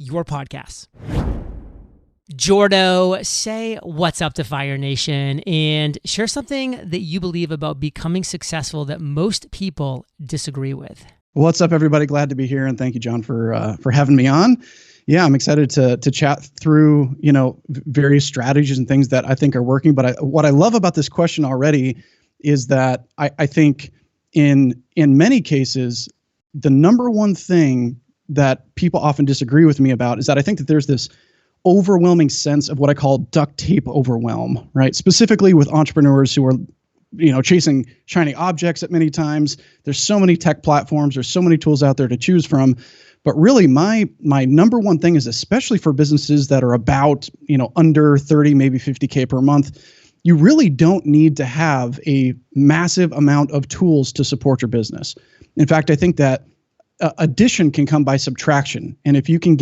your podcasts. Jordo, say what's up to Fire Nation and share something that you believe about becoming successful that most people disagree with. What's up, everybody? Glad to be here, and thank you, John, for having me on. Yeah, I'm excited to chat through various strategies and things that I think are working. But what I love about this question already is that I think in many cases, the number one thing that people often disagree with me about is that I think that there's this overwhelming sense of what I call duct tape overwhelm, right? Specifically with entrepreneurs who are, chasing shiny objects at many times. There's so many tech platforms. There's so many tools out there to choose from. But really, my number one thing is, especially for businesses that are about, under 30, maybe 50K per month, you really don't need to have a massive amount of tools to support your business. In fact, I think that addition can come by subtraction. And if you can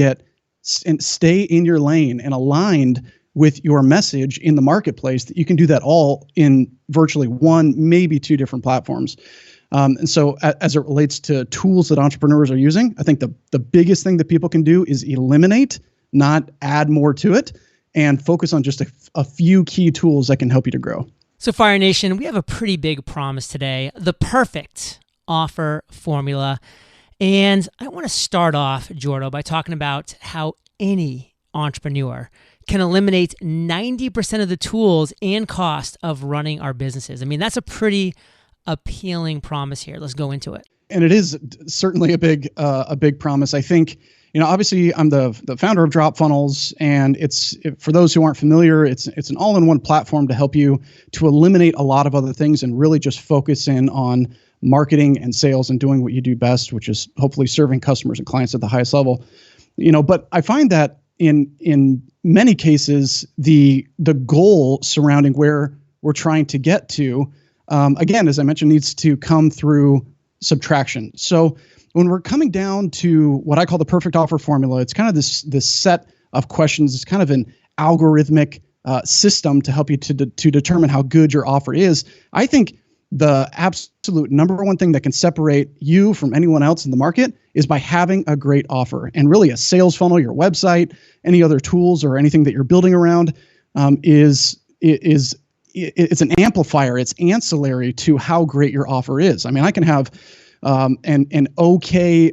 stay in your lane and aligned with your message in the marketplace, that you can do that all in virtually one, maybe two different platforms. And so as it relates to tools that entrepreneurs are using, I think the biggest thing that people can do is eliminate, not add more to it, and focus on just a few key tools that can help you to grow. So Fire Nation, we have a pretty big promise today, the perfect offer formula. And I want to start off, Jordo, by talking about how any entrepreneur can eliminate 90% of the tools and cost of running our businesses. I mean, that's a pretty appealing promise here. Let's go into it. And it is certainly a big promise. I think, obviously I'm the founder of Drop Funnels, and for those who aren't familiar, it's an all-in-one platform to help you to eliminate a lot of other things and really just focus in on marketing and sales and doing what you do best, which is hopefully serving customers and clients at the highest level. But I find that in many cases, the goal surrounding where we're trying to get to, again, as I mentioned, needs to come through subtraction. So when we're coming down to what I call the perfect offer formula, it's kind of this set of questions. It's kind of an algorithmic system to help you to determine how good your offer is. I think the absolute number one thing that can separate you from anyone else in the market is by having a great offer. And really a sales funnel, your website, any other tools or anything that you're building around it's an amplifier. It's ancillary to how great your offer is. I mean, I can have an okay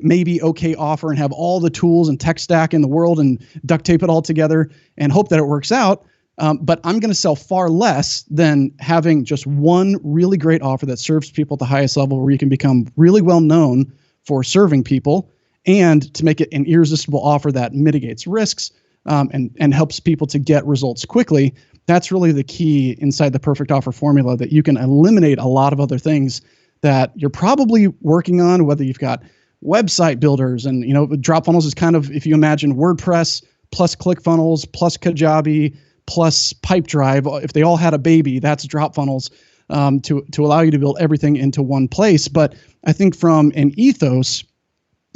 offer and have all the tools and tech stack in the world and duct tape it all together and hope that it works out. But I'm going to sell far less than having just one really great offer that serves people at the highest level, where you can become really well known for serving people and to make it an irresistible offer that mitigates risks and helps people to get results quickly. That's really the key inside the perfect offer formula, that you can eliminate a lot of other things that you're probably working on, whether you've got website builders and, Drop Funnels is kind of, if you imagine WordPress plus ClickFunnels plus Kajabi plus Pipedrive, if they all had a baby, that's Drop Funnels, to allow you to build everything into one place. But I think from an ethos,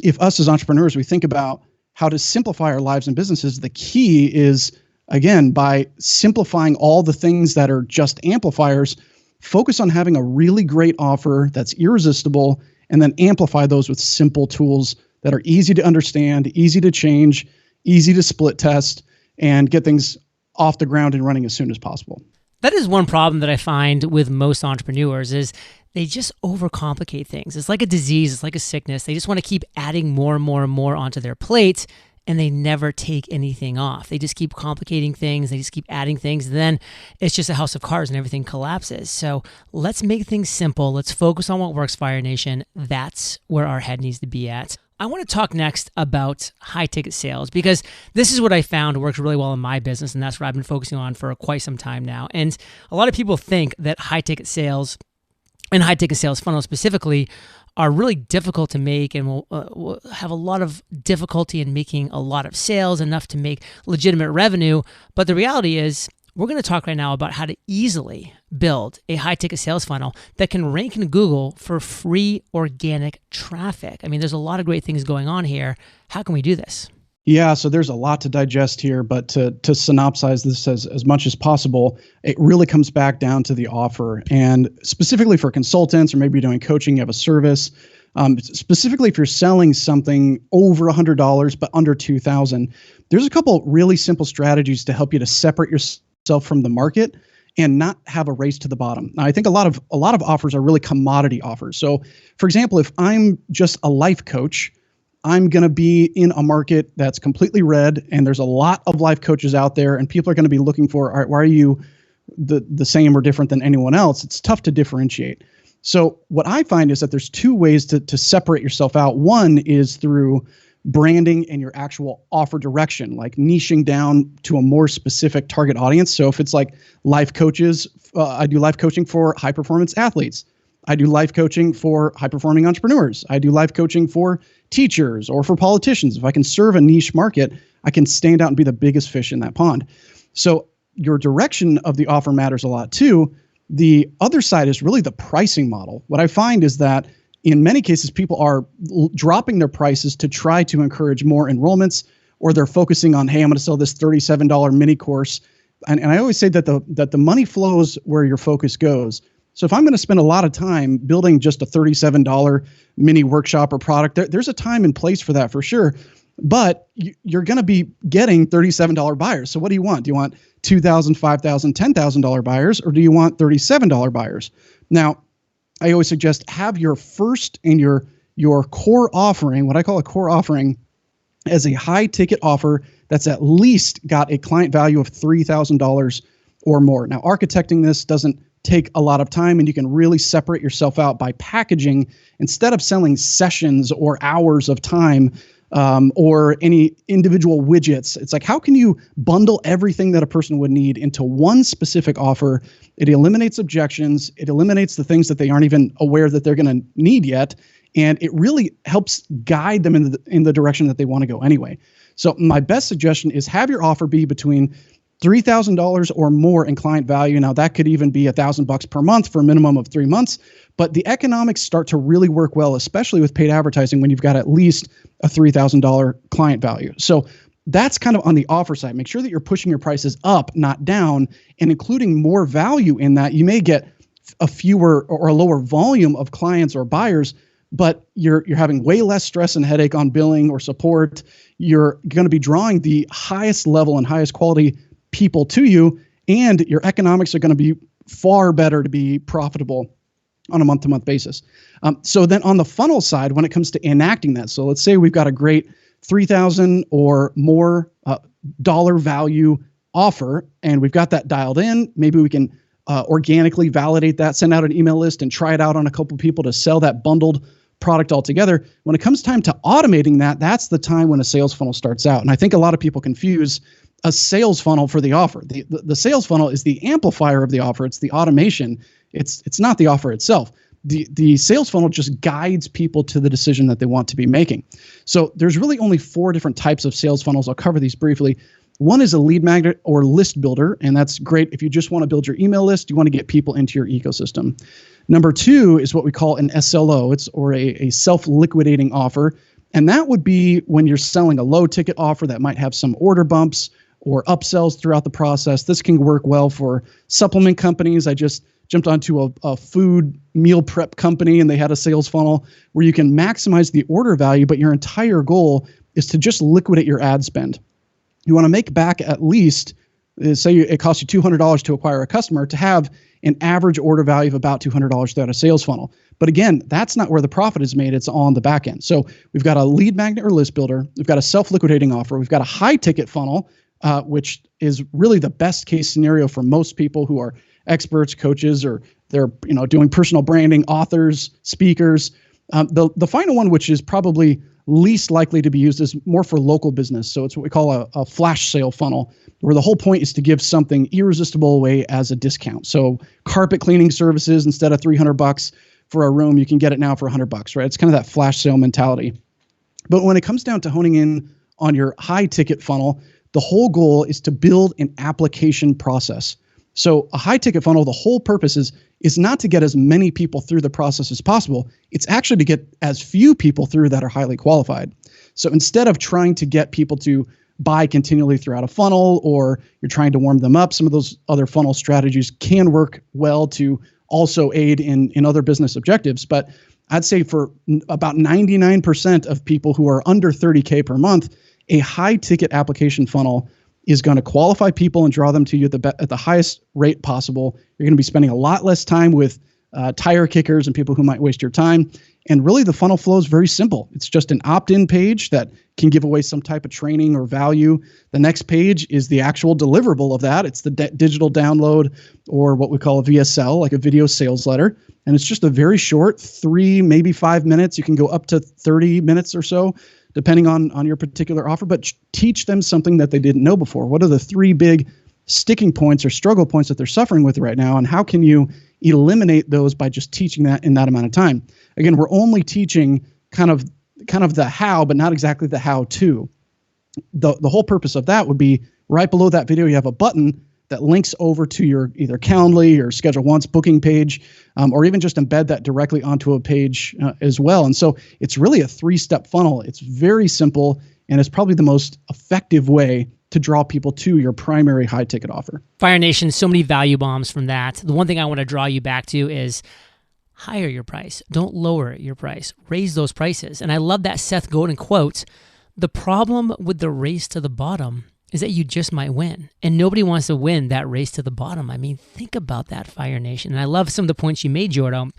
if us as entrepreneurs, we think about how to simplify our lives and businesses, the key is, again, by simplifying all the things that are just amplifiers, focus on having a really great offer that's irresistible, and then amplify those with simple tools that are easy to understand, easy to change, easy to split test, and get things off the ground and running as soon as possible. That is one problem that I find with most entrepreneurs is they just overcomplicate things. It's like a disease. It's like a sickness. They just want to keep adding more and more and more onto their plate, and they never take anything off. They just keep complicating things. They just keep adding things. And then it's just a house of cards and everything collapses. So let's make things simple. Let's focus on what works, Fire Nation. That's where our head needs to be at. I want to talk next about high ticket sales, because this is what I found works really well in my business, and that's what I've been focusing on for quite some time now. And a lot of people think that high ticket sales and high ticket sales funnels specifically are really difficult to make and will have a lot of difficulty in making a lot of sales, enough to make legitimate revenue. But the reality is, we're going to talk right now about how to easily build a high-ticket sales funnel that can rank in Google for free organic traffic. I mean, there's a lot of great things going on here. How can we do this? Yeah, so there's a lot to digest here, but to synopsize this as much as possible, it really comes back down to the offer. And specifically for consultants, or maybe you're doing coaching, you have a service, Specifically, if you're selling something over $100 but under $2,000, there's a couple really simple strategies to help you to separate yourself from the market and not have a race to the bottom. Now, I think a lot of offers are really commodity offers. So, for example, if I'm just a life coach, I'm going to be in a market that's completely red, and there's a lot of life coaches out there, and people are going to be looking for, all right, why are you the same or different than anyone else? It's tough to differentiate. So what I find is that there's two ways to separate yourself out. One is through branding and your actual offer direction, like niching down to a more specific target audience. So if it's like life coaches, I do life coaching for high performance athletes. I do life coaching for high performing entrepreneurs. I do life coaching for teachers or for politicians. If I can serve a niche market, I can stand out and be the biggest fish in that pond. So your direction of the offer matters a lot too. The other side is really the pricing model. What I find is that in many cases, people are dropping their prices to try to encourage more enrollments, or they're focusing on, hey, I'm going to sell this $37 mini course. And I always say that the money flows where your focus goes. So if I'm going to spend a lot of time building just a $37 mini workshop or product, there's a time and place for that for sure. But you're going to be getting $37 buyers. So what do you want? Do you want $2,000, $5,000, $10,000 buyers, or do you want $37 buyers? Now, I always suggest have your first and your core offering, what I call a core offering, as a high ticket offer that's at least got a client value of $3,000 or more. Now, architecting this doesn't take a lot of time, and you can really separate yourself out by packaging. Instead of selling sessions or hours of time or any individual widgets, it's like, how can you bundle everything that a person would need into one specific offer? It eliminates objections. It eliminates the things that they aren't even aware that they're going to need yet. And it really helps guide them in the direction that they want to go anyway. So my best suggestion is have your offer be between $3,000 or more in client value. Now that could even be $1,000 per month for a minimum of 3 months, but the economics start to really work well, especially with paid advertising, when you've got at least a $3,000 client value. So that's kind of on the offer side. Make sure that you're pushing your prices up, not down, and including more value in that. You may get a fewer or a lower volume of clients or buyers, but you're having way less stress and headache on billing or support. You're going to be drawing the highest level and highest quality people to you, and your economics are going to be far better to be profitable on a month-to-month basis. So then on the funnel side, when it comes to enacting that, so let's say we've got a great $3,000 or more dollar value offer, and we've got that dialed in. Maybe we can organically validate that, send out an email list, and try it out on a couple people to sell that bundled product altogether. When it comes time to automating that, that's the time when a sales funnel starts out. And I think a lot of people confuse a sales funnel for the offer. The sales funnel is the amplifier of the offer. It's the automation. It's not the offer itself. The sales funnel just guides people to the decision that they want to be making. So there's really only 4 different types of sales funnels. I'll cover these briefly. One is a lead magnet or list builder, and that's great if you just want to build your email list. You want to get people into your ecosystem. Number 2 is what we call an SLO. It's a self-liquidating offer, and that would be when you're selling a low-ticket offer that might have some order bumps or upsells throughout the process. This can work well for supplement companies. I just jumped onto a food meal prep company, and they had a sales funnel where you can maximize the order value, but your entire goal is to just liquidate your ad spend. You want to make back at least, say it costs you $200 to acquire a customer, to have an average order value of about $200 throughout a sales funnel. But again, that's not where the profit is made. It's on the back end. So we've got a lead magnet or list builder. We've got a self-liquidating offer. We've got a high ticket funnel, which is really the best case scenario for most people who are experts, coaches, or they're doing personal branding, authors, speakers. The final one, which is probably least likely to be used, is more for local business. So it's what we call a flash sale funnel, where the whole point is to give something irresistible away as a discount. So carpet cleaning services, instead of $300 for a room, you can get it now for $100, right? It's kind of that flash sale mentality. But when it comes down to honing in on your high ticket funnel, the whole goal is to build an application process. So a high ticket funnel, the whole purpose is not to get as many people through the process as possible. It's actually to get as few people through that are highly qualified. So instead of trying to get people to buy continually throughout a funnel, or you're trying to warm them up, some of those other funnel strategies can work well to also aid in other business objectives. But I'd say for about 99% of people who are under 30K per month, a high ticket application funnel is going to qualify people and draw them to you at the highest rate possible. You're going to be spending a lot less time with tire kickers and people who might waste your time. And really the funnel flow is very simple. It's just an opt-in page that can give away some type of training or value. The next page is the actual deliverable of that. It's the digital download, or what we call a VSL, like a video sales letter. And it's just a very short 3, maybe 5 minutes. You can go up to 30 minutes or so, depending on your particular offer, but teach them something that they didn't know before. What are the 3 big sticking points or struggle points that they're suffering with right now? And how can you eliminate those by just teaching that in that amount of time? Again, we're only teaching kind of the how, but not exactly the how to. The whole purpose of that would be right below that video, you have a button that links over to your either Calendly or Schedule Once booking page, or even just embed that directly onto a page as well. And so it's really a 3-step funnel. It's very simple, and it's probably the most effective way to draw people to your primary high ticket offer. Fire Nation, so many value bombs from that. The one thing I want to draw you back to is higher your price. Don't lower your price. Raise those prices. And I love that Seth Godin quote, "The problem with the race to the bottom is that you just might win. And nobody wants to win that race to the bottom." I mean, think about that, Fire Nation. And I love some of the points you made, Jordo.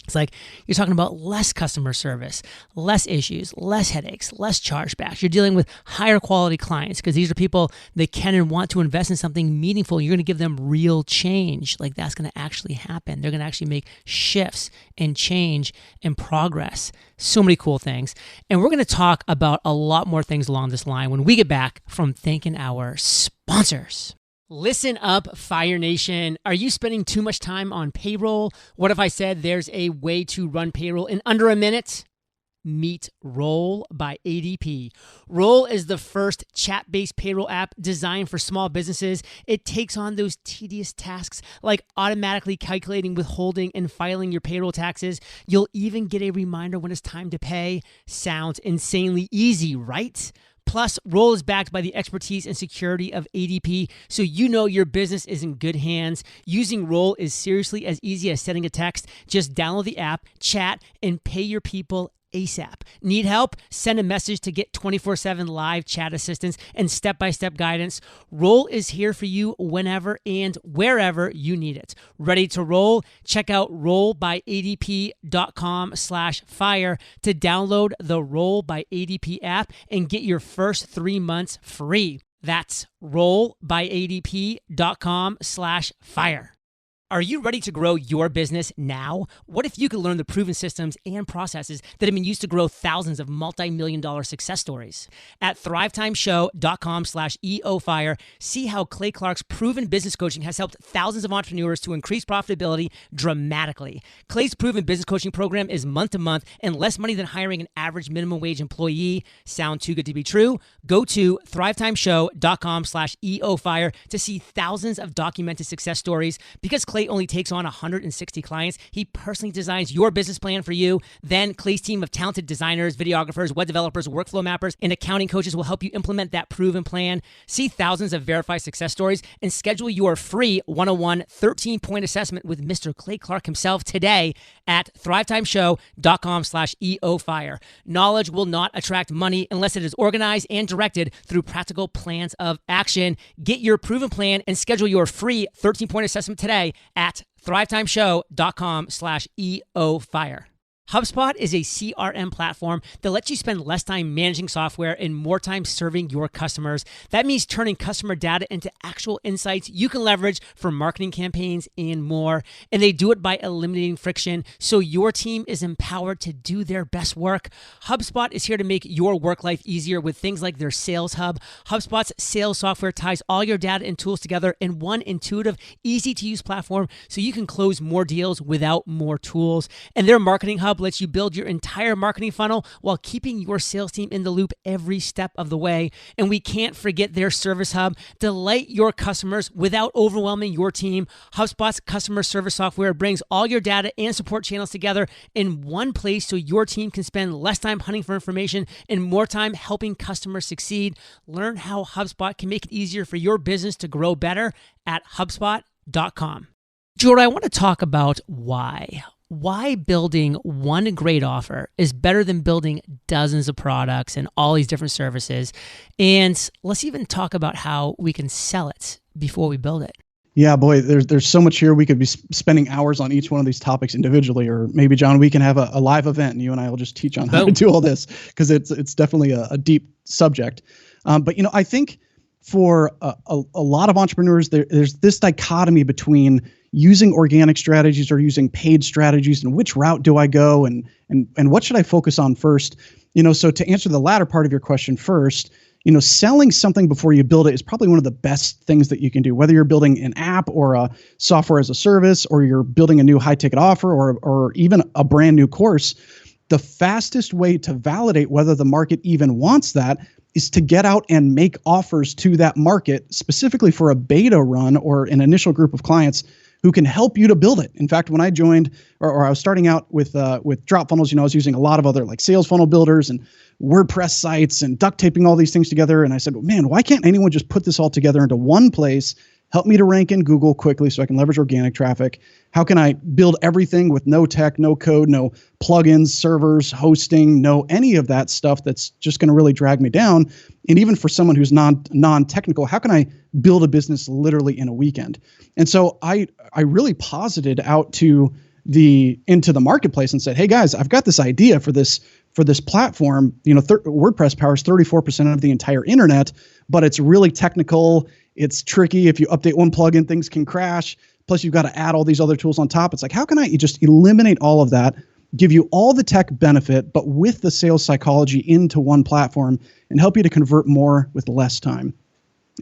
It's like you're talking about less customer service, less issues, less headaches, less chargebacks. You're dealing with higher quality clients because these are people that can and want to invest in something meaningful. You're going to give them real change. Like that's going to actually happen. They're going to actually make shifts and change and progress. So many cool things. And we're going to talk about a lot more things along this line when we get back from thanking our sponsors. Listen up, Fire Nation. Are you spending too much time on payroll? What if I said there's a way to run payroll in under a minute? Meet Roll by ADP. Roll is the first chat-based payroll app designed for small businesses. It takes on those tedious tasks like automatically calculating withholding and filing your payroll taxes. You'll even get a reminder when it's time to pay. Sounds insanely easy, right? Plus, Roll is backed by the expertise and security of ADP, so you know your business is in good hands. Using Roll is seriously as easy as sending a text. Just download the app, chat, and pay your people ASAP. Need help? Send a message to get 24/7 live chat assistance and step-by-step guidance. Roll is here for you whenever and wherever you need it. Ready to roll? Check out rollbyadp.com/fire to download the Roll by ADP app and get your first 3 months free. That's rollbyadp.com/fire. Are you ready to grow your business now? What if you could learn the proven systems and processes that have been used to grow thousands of multi-million-dollar success stories? At thrivetimeshow.com/eofire, see how Clay Clark's proven business coaching has helped thousands of entrepreneurs to increase profitability dramatically. Clay's proven business coaching program is month to month and less money than hiring an average minimum wage employee. Sound too good to be true? Go to thrivetimeshow.com/eofire to see thousands of documented success stories. Because Clay only takes on 160 clients, he personally designs your business plan for you. Then Clay's team of talented designers, videographers, web developers, workflow mappers, and accounting coaches will help you implement that proven plan. See thousands of verified success stories and schedule your free 101 13-point assessment with Mr. Clay Clark himself today at thrivetimeshow.com/eofire. Knowledge will not attract money unless it is organized and directed through practical plans of action. Get your proven plan and schedule your free 13-point assessment today at thrivetimeshow.com/eofire. HubSpot is a CRM platform that lets you spend less time managing software and more time serving your customers. That means turning customer data into actual insights you can leverage for marketing campaigns and more. And they do it by eliminating friction so your team is empowered to do their best work. HubSpot is here to make your work life easier with things like their Sales Hub. HubSpot's sales software ties all your data and tools together in one intuitive, easy-to-use platform so you can close more deals without more tools. And their Marketing Hub lets you build your entire marketing funnel while keeping your sales team in the loop every step of the way. And we can't forget their Service Hub. Delight your customers without overwhelming your team. HubSpot's customer service software brings all your data and support channels together in one place so your team can spend less time hunting for information and more time helping customers succeed. Learn how HubSpot can make it easier for your business to grow better at HubSpot.com. Jordan, I want to talk about why. why building one great offer is better than building dozens of products and all these different services. And let's even talk about how we can sell it before we build it. Yeah, boy, there's so much here. We could be spending hours on each one of these topics individually, or maybe, John, we can have a live event and you and I will just teach on how to do all this, because it's definitely a deep subject. But, I think for a lot of entrepreneurs, there's this dichotomy between using organic strategies or using paid strategies, and which route do I go, and what should I focus on first? So to answer the latter part of your question first, selling something before you build it is probably one of the best things that you can do, whether you're building an app or a software as a service, or you're building a new high ticket offer, or even a brand new course. The fastest way to validate whether the market even wants that is to get out and make offers to that market, specifically for a beta run or an initial group of clients who can help you to build it. In fact, when I joined, or I was starting out with drop funnels, I was using a lot of other like sales funnel builders and WordPress sites and duct taping all these things together. And I said, man, why can't anyone just put this all together into one place, help me to rank in Google quickly so I can leverage organic traffic? How can I build everything with no tech, no code, no plugins, servers, hosting, no any of that stuff that's just going to really drag me down? And even for someone who's non-technical, how can I build a business literally in a weekend? And so I really posited out into the marketplace and said, hey guys, I've got this idea for this platform. WordPress powers 34% of the entire internet, but it's really technical. It's tricky. If you update one plugin, things can crash. Plus, you've got to add all these other tools on top. It's like, how can I just eliminate all of that, give you all the tech benefit, but with the sales psychology into one platform, and help you to convert more with less time?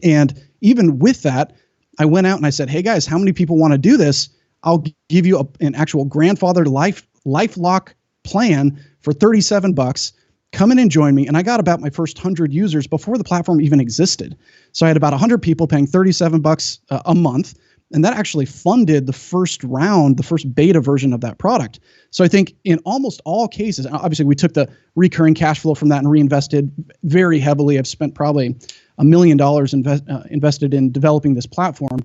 And even with that, I went out and I said, hey guys, how many people want to do this? I'll give you an actual grandfather LifeLock plan for $37. Come in and join me. And I got about my first 100 users before the platform even existed. So I had about 100 people paying $37 a month. And that actually funded the first round, the first beta version of that product. So I think in almost all cases, obviously we took the recurring cash flow from that and reinvested very heavily. I've spent probably $1 million invested in developing this platform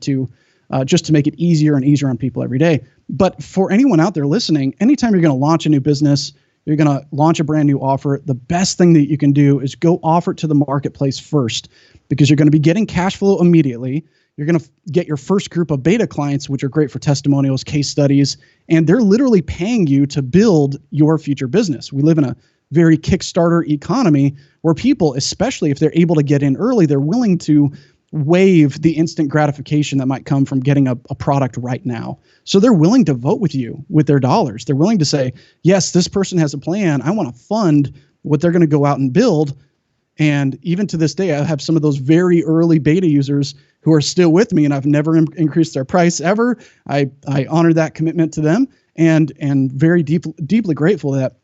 just to make it easier and easier on people every day. But for anyone out there listening, anytime you're going to launch a new business, you're going to launch a brand new offer, the best thing that you can do is go offer it to the marketplace first, because you're going to be getting cash flow immediately. You're going to get your first group of beta clients, which are great for testimonials, case studies, and they're literally paying you to build your future business. We live in a very Kickstarter economy where people, especially if they're able to get in early, they're willing to waive the instant gratification that might come from getting a product right now. So they're willing to vote with you with their dollars. They're willing to say, yes, this person has a plan. I want to fund what they're going to go out and build. And even to this day, I have some of those very early beta users who are still with me, and I've never increased their price ever. I honor that commitment to them, and very deeply grateful that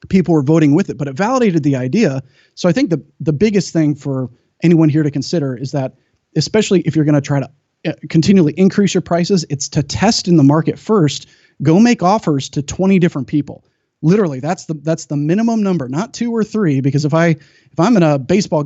people were voting with it. But it validated the idea. So I think the biggest thing for anyone here to consider is that, especially if you're going to try to continually increase your prices, it's to test in the market first. Go make offers to 20 different people. Literally, that's the minimum number, not 2 or 3. Because if I'm in a baseball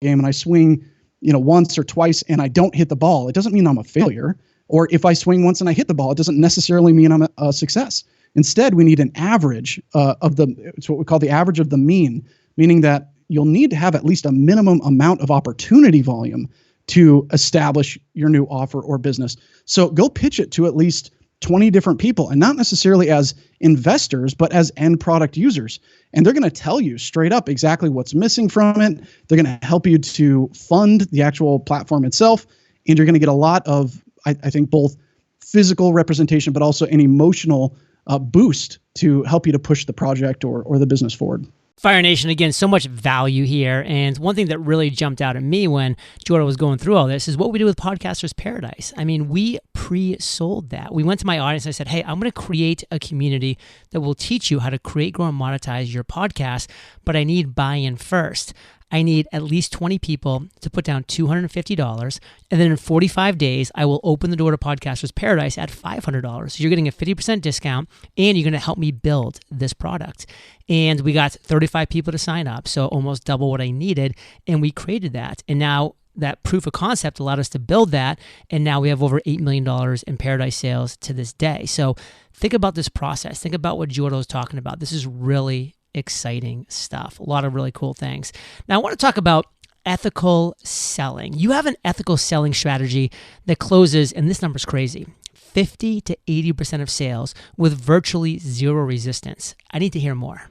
game and I swing, once or twice and I don't hit the ball, it doesn't mean I'm a failure. Or if I swing once and I hit the ball, it doesn't necessarily mean I'm a success. Instead, we need an average it's what we call the average of the mean, meaning that you'll need to have at least a minimum amount of opportunity volume to establish your new offer or business. So go pitch it to at least 20 different people, and not necessarily as investors, but as end product users. And they're going to tell you straight up exactly what's missing from it. They're going to help you to fund the actual platform itself. And you're going to get a lot of, I think, both physical representation, but also an emotional boost to help you to push the project or the business forward. Fire Nation, again, so much value here. And one thing that really jumped out at me when Jordan was going through all this is what we did with Podcasters Paradise. I mean, we pre-sold that. We went to my audience and I said, hey, I'm going to create a community that will teach you how to create, grow, and monetize your podcast, but I need buy-in first. I need at least 20 people to put down $250. And then in 45 days, I will open the door to Podcasters Paradise at $500. So you're getting a 50% discount, and you're going to help me build this product. And we got 35 people to sign up, so almost double what I needed. And we created that. And now that proof of concept allowed us to build that. And now we have over $8 million in Paradise sales to this day. So think about this process. Think about what Jordo is talking about. This is really exciting stuff. A lot of really cool things. Now I want to talk about ethical selling. You have an ethical selling strategy that closes, and this number's crazy, 50 to 80% of sales with virtually zero resistance. I need to hear more.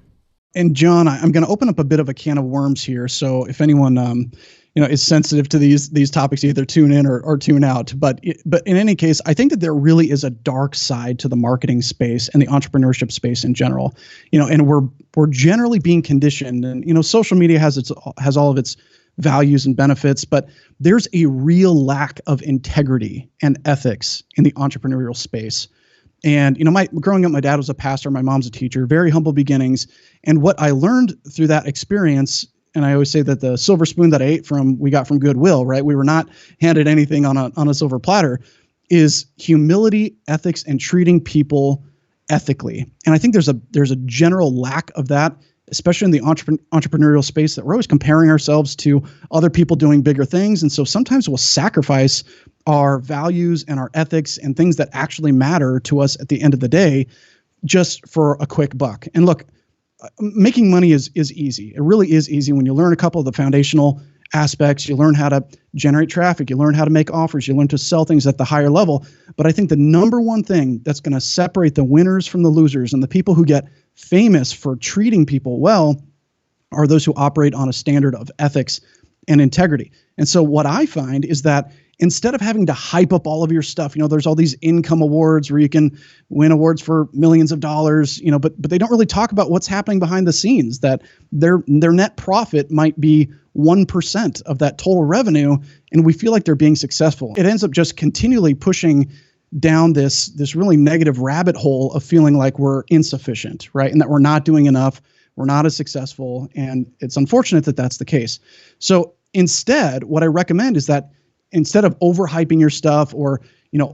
And John, I'm going to open up a bit of a can of worms here. So if anyone, is sensitive to these topics, either tune in or tune out. But in any case, I think that there really is a dark side to the marketing space and the entrepreneurship space in general. And we're generally being conditioned, and social media has all of its values and benefits, but there's a real lack of integrity and ethics in the entrepreneurial space. And, growing up, my dad was a pastor, my mom's a teacher, very humble beginnings. And what I learned through that experience, and I always say that the silver spoon that we got from Goodwill, right? We were not handed anything on a silver platter, is humility, ethics, and treating people ethically. And I think there's a general lack of that, especially in the entrepreneurial space, that we're always comparing ourselves to other people doing bigger things. And so sometimes we'll sacrifice our values and our ethics and things that actually matter to us at the end of the day, just for a quick buck. And look, making money is easy. It really is easy when you learn a couple of the foundational aspects. You learn how to generate traffic. You learn how to make offers. You learn to sell things at the higher level. But I think the number one thing that's going to separate the winners from the losers and the people who get famous for treating people well are those who operate on a standard of ethics and integrity. And so what I find is that instead of having to hype up all of your stuff, there's all these income awards where you can win awards for millions of dollars, but they don't really talk about what's happening behind the scenes, that their net profit might be 1% of that total revenue. And we feel like they're being successful. It ends up just continually pushing down this really negative rabbit hole of feeling like we're insufficient, right? And that we're not doing enough. We're not as successful. And it's unfortunate that that's the case. So instead, what I recommend is that instead of overhyping your stuff or,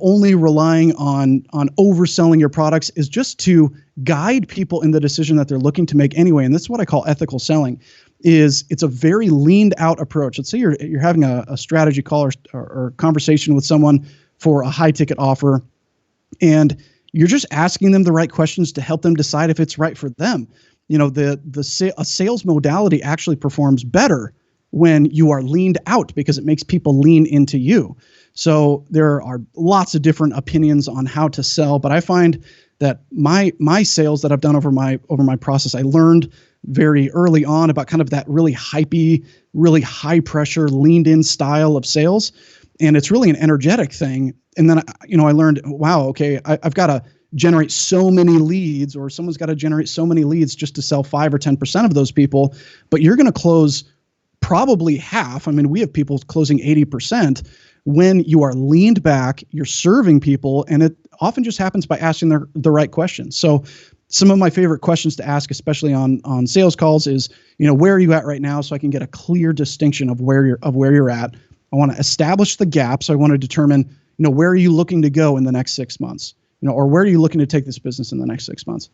only relying on overselling your products, is just to guide people in the decision that they're looking to make anyway. And that's what I call ethical selling. It's a very leaned out approach. Let's say you're having a strategy call or conversation with someone for a high ticket offer, and you're just asking them the right questions to help them decide if it's right for them. A sales modality actually performs better when you are leaned out, because it makes people lean into you. So there are lots of different opinions on how to sell, but I find that my sales that I've done over my process, I learned very early on about kind of that really hypey, really high pressure, leaned in style of sales. And it's really an energetic thing. And then, I learned, wow, okay, I've got to generate so many leads, or someone's got to generate so many leads just to sell 5 or 10% of those people. But you're going to close probably half. We have people closing 80% when you are leaned back, you're serving people, and it often just happens by asking the right questions. So some of my favorite questions to ask, especially on sales calls, is, where are you at right now? So I can get a clear distinction of where you're at. I want to establish the gap. So I want to determine, where are you looking to go in the next 6 months, or where are you looking to take this business in the next 6 months?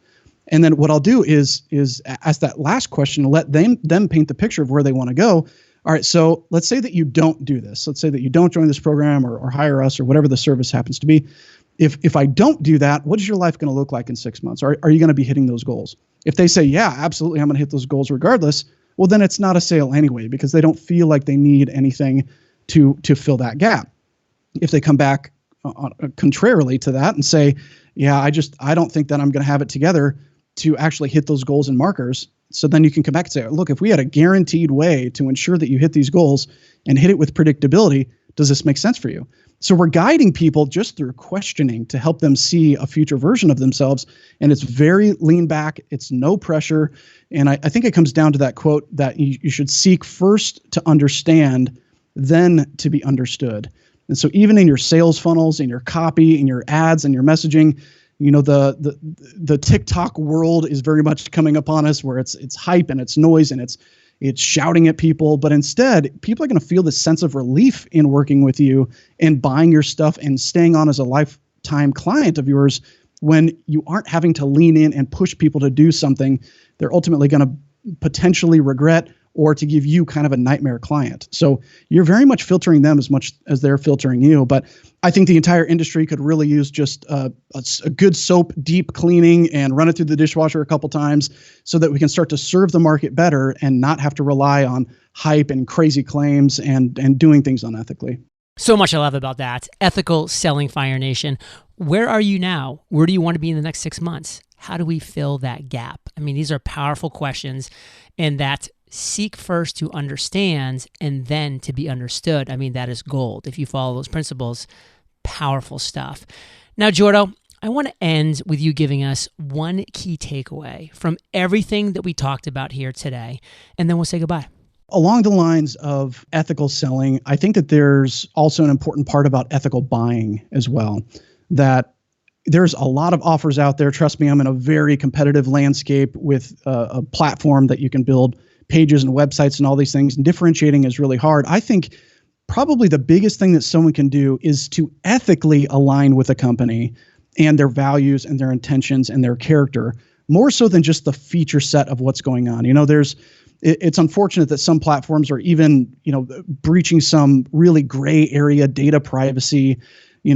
And then what I'll do is ask that last question and let them paint the picture of where they want to go. All right, so let's say that you don't do this. Let's say that you don't join this program or hire us or whatever the service happens to be. If I don't do that, what is your life going to look like in 6 months? Are you going to be hitting those goals? If they say, yeah, absolutely, I'm going to hit those goals regardless, well, then it's not a sale anyway, because they don't feel like they need anything to fill that gap. If they come back contrarily to that and say, yeah, I don't think that I'm going to have it together to actually hit those goals and markers. So then you can come back and say, look, if we had a guaranteed way to ensure that you hit these goals and hit it with predictability, does this make sense for you? So we're guiding people just through questioning to help them see a future version of themselves. And it's very lean back. It's no pressure. And I think it comes down to that quote that you should seek first to understand, then to be understood. And so even in your sales funnels, in your copy, in your ads, and your messaging, the TikTok world is very much coming upon us, where it's hype and it's noise and it's shouting at people. But instead, people are going to feel this sense of relief in working with you and buying your stuff and staying on as a lifetime client of yours when you aren't having to lean in and push people to do something they're ultimately going to potentially regret or to give you kind of a nightmare client. So you're very much filtering them as much as they're filtering you. But I think the entire industry could really use just a good soap, deep cleaning, and run it through the dishwasher a couple times so that we can start to serve the market better and not have to rely on hype and crazy claims and doing things unethically. So much I love about that. Ethical selling, Fire Nation. Where are you now? Where do you want to be in the next 6 months? How do we fill that gap? I mean, these are powerful questions, and that seek first to understand and then to be understood. I mean, that is gold. If you follow those principles, powerful stuff. Now, Jordo, I want to end with you giving us one key takeaway from everything that we talked about here today, and then we'll say goodbye. Along the lines of ethical selling, I think that there's also an important part about ethical buying as well, that there's a lot of offers out there. Trust me, I'm in a very competitive landscape with a platform that you can build pages and websites and all these things, and differentiating is really hard. I think probably the biggest thing that someone can do is to ethically align with a company and their values and their intentions and their character, more so than just the feature set of what's going on. It's unfortunate that some platforms are even, breaching some really gray area data privacy,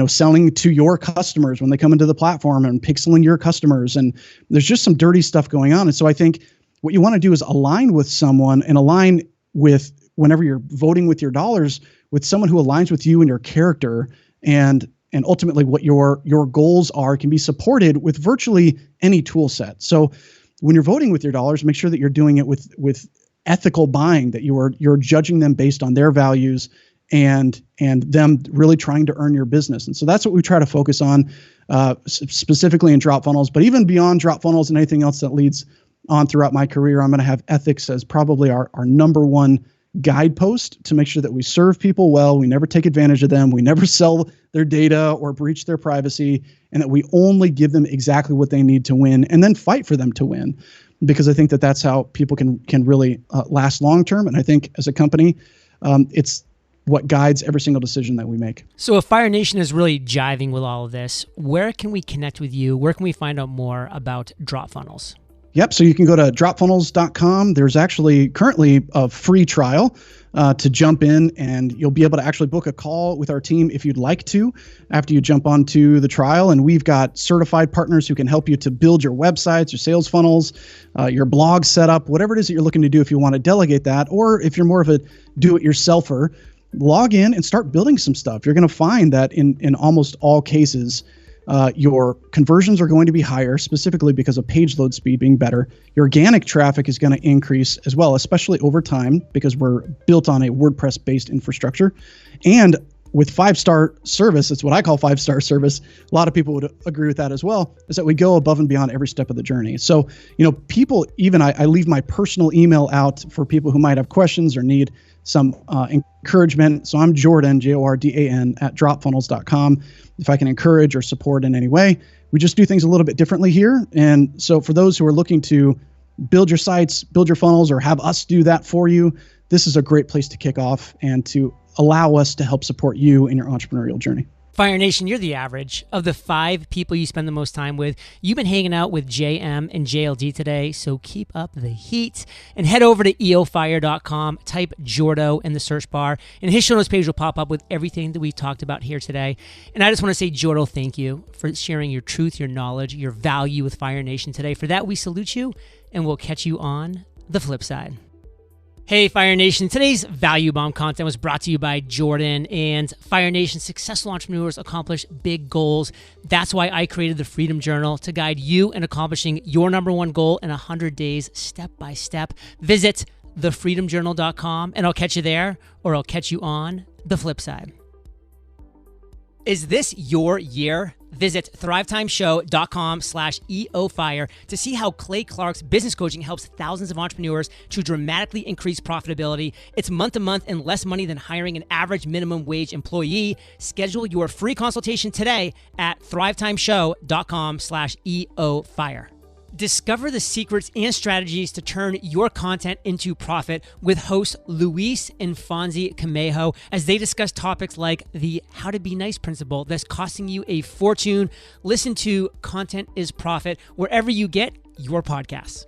selling to your customers when they come into the platform and pixeling your customers. And there's just some dirty stuff going on. And so I think what you want to do is align with someone and align with, whenever you're voting with your dollars, with someone who aligns with you and your character, and ultimately what your goals are can be supported with virtually any tool set. So when you're voting with your dollars, make sure that you're doing it with ethical buying, that you're judging them based on their values and them really trying to earn your business. And so that's what we try to focus on, specifically in drop funnels, but even beyond drop funnels and anything else that leads on throughout my career. I'm going to have ethics as probably our number one guidepost to make sure that we serve people well. We never take advantage of them. We never sell their data or breach their privacy, and that we only give them exactly what they need to win, and then fight for them to win. Because I think that that's how people can really last long term. And I think as a company, it's what guides every single decision that we make. So if Fire Nation is really jiving with all of this, where can we connect with you? Where can we find out more about drop funnels? Yep. So you can go to dropfunnels.com. There's actually currently a free trial to jump in, and you'll be able to actually book a call with our team if you'd like to after you jump onto the trial. And we've got certified partners who can help you to build your websites, your sales funnels, your blog setup, whatever it is that you're looking to do. If you want to delegate that, or if you're more of a do-it-yourselfer, log in and start building some stuff. You're going to find that in almost all cases, your conversions are going to be higher, specifically because of page load speed being better. Your organic traffic is going to increase as well, especially over time, because we're built on a WordPress-based infrastructure. And with 5-star service, it's what I call 5-star service. A lot of people would agree with that as well, is that we go above and beyond every step of the journey. So, people, even I leave my personal email out for people who might have questions or need some encouragement. So I'm Jordan, Jordan, at dropfunnels.com. If I can encourage or support in any way, we just do things a little bit differently here. And so for those who are looking to build your sites, build your funnels, or have us do that for you, this is a great place to kick off and to allow us to help support you in your entrepreneurial journey. Fire Nation, you're the average of the 5 people you spend the most time with. You've been hanging out with JM and JLD today, so keep up the heat and head over to eofire.com, type Jordo in the search bar, and his show notes page will pop up with everything that we talked about here today. And I just want to say, Jordo, thank you for sharing your truth, your knowledge, your value with Fire Nation today. For that, we salute you, and we'll catch you on the flip side. Hey, Fire Nation. Today's Value Bomb content was brought to you by Jordan, and Fire Nation successful entrepreneurs accomplish big goals. That's why I created the Freedom Journal to guide you in accomplishing your number one goal in 100 days, step by step. Visit thefreedomjournal.com, and I'll catch you there, or I'll catch you on the flip side. Is this your year? Visit thrivetimeshow.com/eofire to see how Clay Clark's business coaching helps thousands of entrepreneurs to dramatically increase profitability. It's month to month and less money than hiring an average minimum wage employee. Schedule your free consultation today at thrivetimeshow.com/eofire. Discover the secrets and strategies to turn your content into profit with hosts Luis and Fonzie Camejo as they discuss topics like the how to be nice principle that's costing you a fortune. Listen to Content is Profit wherever you get your podcasts.